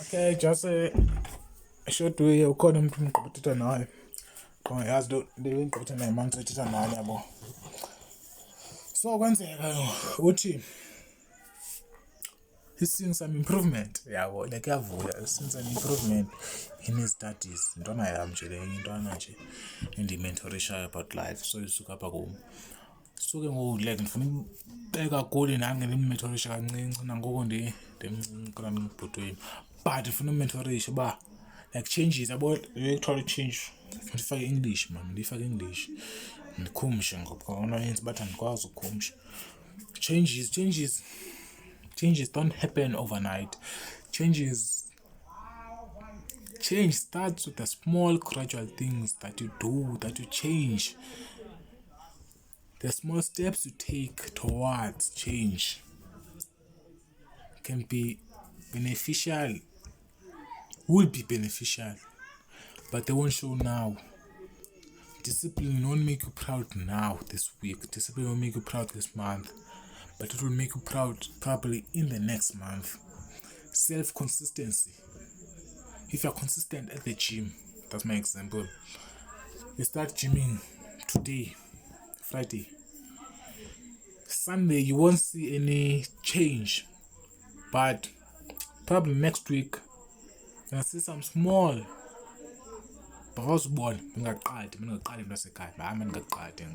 Okay, just a short way ukhona umuntu engiqhubuthetha naye. Qha yazi lo engiqhubuthetha naye manje ethetha naye yabo. So kwenzeka uthi he's seeing some improvement yabo, like yavuya, he's seeing some improvement in his studies. Intwana yami nje le intwana nje endimentorisha about life. So isuka apha kum. Suke ngoku like ndifuna ukubeka goli nami ngimmentorisha kancinci nangoku ndimncinci kana ngibhutweni. But ndifuna ummentorisha ba like changes about actually change. Ndifake English man, ndifake English. Ndikhumshe ngoba ona yenza bathi andikwazi ukukhumsha. Changes don't happen overnight. Change starts with the small gradual things that you do, that you change. The small steps you take towards change can be beneficial, will be beneficial, but they won't show now. Discipline won't make you proud now, this week. Discipline won't make you proud this month, but it will make you proud probably in the next month. Self-consistency. If you're consistent at the gym, that's my example. You start gymming today, Friday. Sunday, you won't see any change, but probably next week, you'll see some small. Because born, ngaqadi mnasekhaya, bami ngaqadi.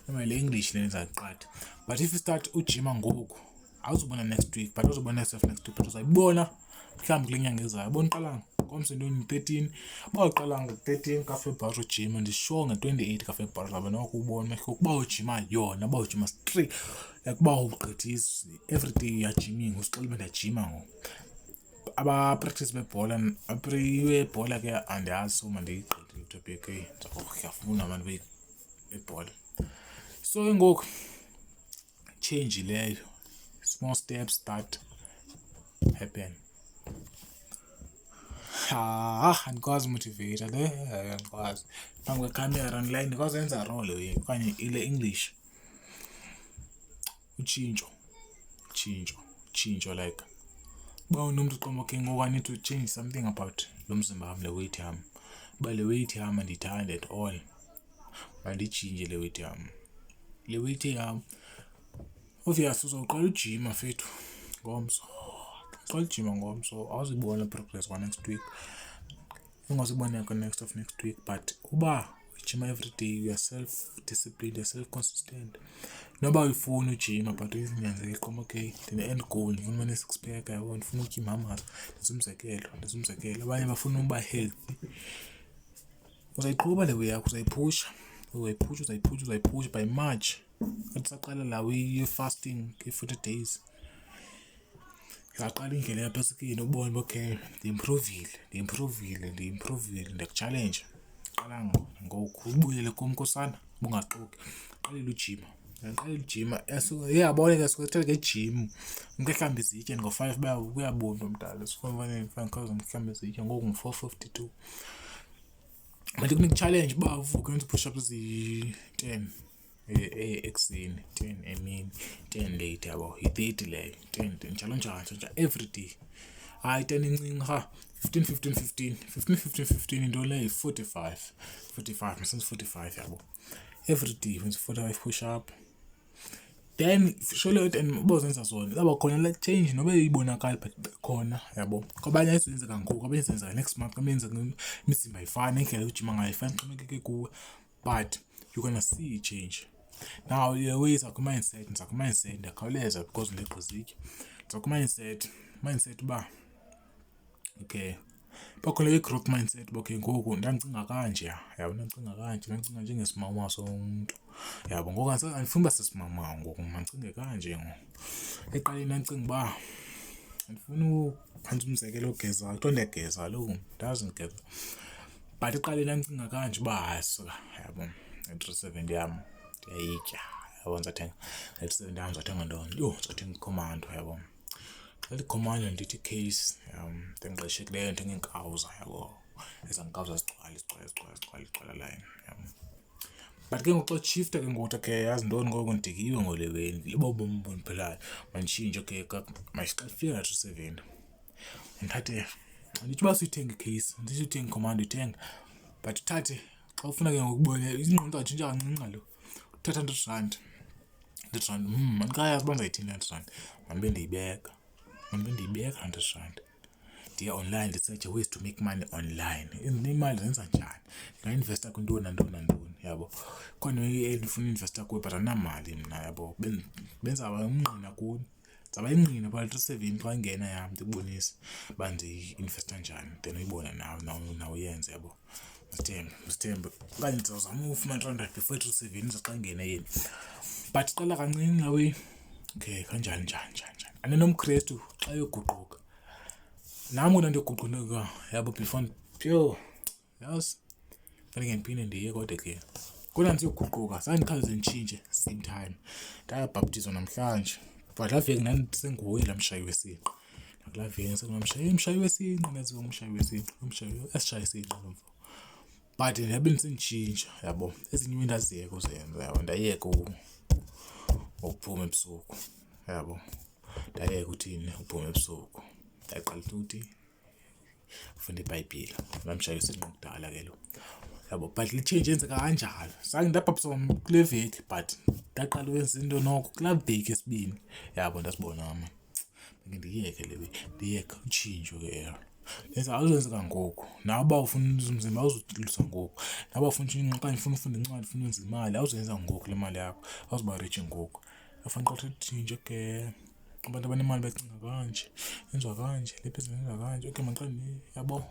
Noma le English le ngaqadi. But if you start ujima ngoku, awuzobona next week, but awuzobona yourself next week, but uzayibona mhlawumbe kule nyanga ezayo. Bona uqala ngomsentweni 13, bawuqala ngo-13 kaFebruary ujima, ndisho nge-28 kaFebruary zabe nokubona mehlo kuba ujima yona, bawujima straight like bawugqithisa every day uyajiming, usixela ndiyajima ngoku. Aba practice bebhola, abebhola ke andiyazi uma ndiyiqedile topic ngiyafuna abantu bebhola. So ngoku change leyo, small steps that happen. Andikwazi motivate le, andikwazi. Phambi kwecamera online ndikwazi yenza role we okanye ile English. Utshintsho like ba unomuntu qomoke ngoku I need to change something about lo mzimba wami, le weight yami. Ba le weight yami andiyithandi at all. Manditshintshe le weight yami. Le weight yami. Obvious uzoqala ujima fethu ngomso. Qala ujima ngomso, awuzibona progress kwa next week. Ungazibona kwa next week, but uba ujima every day, you are self-disciplined, you are self-consistent. Noba uyifuna ujima but uzinyanzeke qomoke the end goal, ndifuna une six pack, yabo ndifuna ukutya imama. Ndizumzekelo. Abanye bafuna uba healthy. Uzayiqhuba le way yakho, uzayipusha by March. Athi saqala la way fasting ke-40 days. Ngaqala indlela yaphesakini ubone okay, ndiimprovile, ndiyakuchallenge. Qala ngoku ubuyele kumkosana, bungaxoki. Qala ujima. Yabona ke sikuthetha ngejim. Ngihlambe izitya ngo-5 kuyabunda umdala. Sifanele 5000 ngihlambe izitya ngoku ngu-452. But kunik-challenge uba uvuke wenza push-ups ezi-10 ekuseni, 10 emini, 10 late yabo. I-30 leyo, 10 njalo every day. Hayi 10 incinci 15 into leyo 45 mesenza 45 yabo. Every day wenza 45 push-up. Then surely and ubozenza zona zaba khona la change nobe ibonakala but khona yabo. Kwabanye ayizenzeka ngoku, abanye izenza next month, abanye izenza imizimba ayifani, indlela ujima ngayifani, xhomekeke kuwe, but you're gonna see a change. Now your ways are mindset, ndiyakhawuleza because ndileqa izitya. Mindset ba okay. Bakhona i-growth mindset okay ngoku ndandicinga kanje yabo, ndandicinga njengesimama somuntu yabo. Ngoku andifuni uba sesimama ngoku, mandicinge kanje ngoku. Eqaleni ndandicinga ba andifuna ukwenza umzekelo ogeza, kuthiwa ndiyageza lo ndazi ngigeza. But eqaleni ndandicinga kanje uba yabo i-370 yam ndiyayitya yabo, ndizathenga i-370 yam, ndizathenga ntoni? Ndizathenga iCommando yabo. Xa iCommando ndithi case ndiqeshekileyo ndingeenkawuza yabo. Eza nkawuza zigcwala line yabo. But ke ngoku xa shifta ke ngoku okay yazi ntoni ngoku ndidikiwe ngoleweni, libo bomi bondiphelayo. Manditshintshe okay masiqale fika 370. Ndithathe Andithi uba suyithenga icase, andithi uthenga icommand uyithenga, but uthathe xa ufuna ke ngokubona ingqondo atshintsha kancinci lo. Uthatha 100 rand, 100 rand, andikayazi uba ndizayithini 100 rand, mandibe ndiyibeka 100 rand. Ndiya online ndisearche ways to make money online. Imali zenza njani? Ndingainvesta kwintoni nantoni nantoni, yabo. Khona endifuna uinvesta kuyo but andinamali mna, yabo. Benzaba umngqina kuni. Zaba ingqina phakathi 37 xa ingena yam ndibonise uba ndi-investa njani, then uyibone nawe uyenze, yabo. Msithembe okanye ndizawuzama ufumana 300 before 37 iza xa ingene yini. But qala kancinci nawe. Okay, kanjani njani. AndinomKrestu xa yoguquka. Nam kona ndiyoguquleka, yabo, before yazi fanele ndiphinde ndiye kodwa ke kona ndiyoguquka zange ndikhawuleze nditshintshe same time. Ndayabhaptizwa namhlanje but laa veki ndandisenguye laa mshayi wesinqe. Nakulaa veki mshayi wesinqe, naziwa umshayi wesinqe, esishaye isinqe lo mfo. But ndabe ndisenditshintsha, yabo. Ezinye iinto ndaziyeka uzenza, yabo. Ndayeka ukuphuma ebusuku, yabo. Ndayeka uthini uphuma ebusuku. Ndaqala ukuthi ufunda iBhayibhile. Laa mshayi wesinqe kudala ke lo, yabo. But li-change yenzeka kanjalo. Zange ndabhaptizwa kule veki but ndaqala ukwenza into noko kulaa veki yesibini, yabo. Ndazibona mna ndiyeke ndiyeka utshintsho ke awuzenzeka ngoku. Nawe uba ufuna umzimba awuzudlulisa ngoku. Nawe uba ufuna okanye ufuna ufunda incwadi, ufuna wenza imali awuzenza ngoku le mali yakho. Awuzuba rich ngoku. Kufanele uqale utshintshe ke. Abantu abanemali bacinga kanje, yenziwa kanje, le bhizinesi yenziwa kanje. Okay, maqala yabo.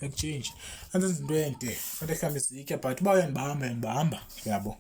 Like change. Andenza into ende. Fanele mhlawumbi izitya but uba uyandibamba, yabo.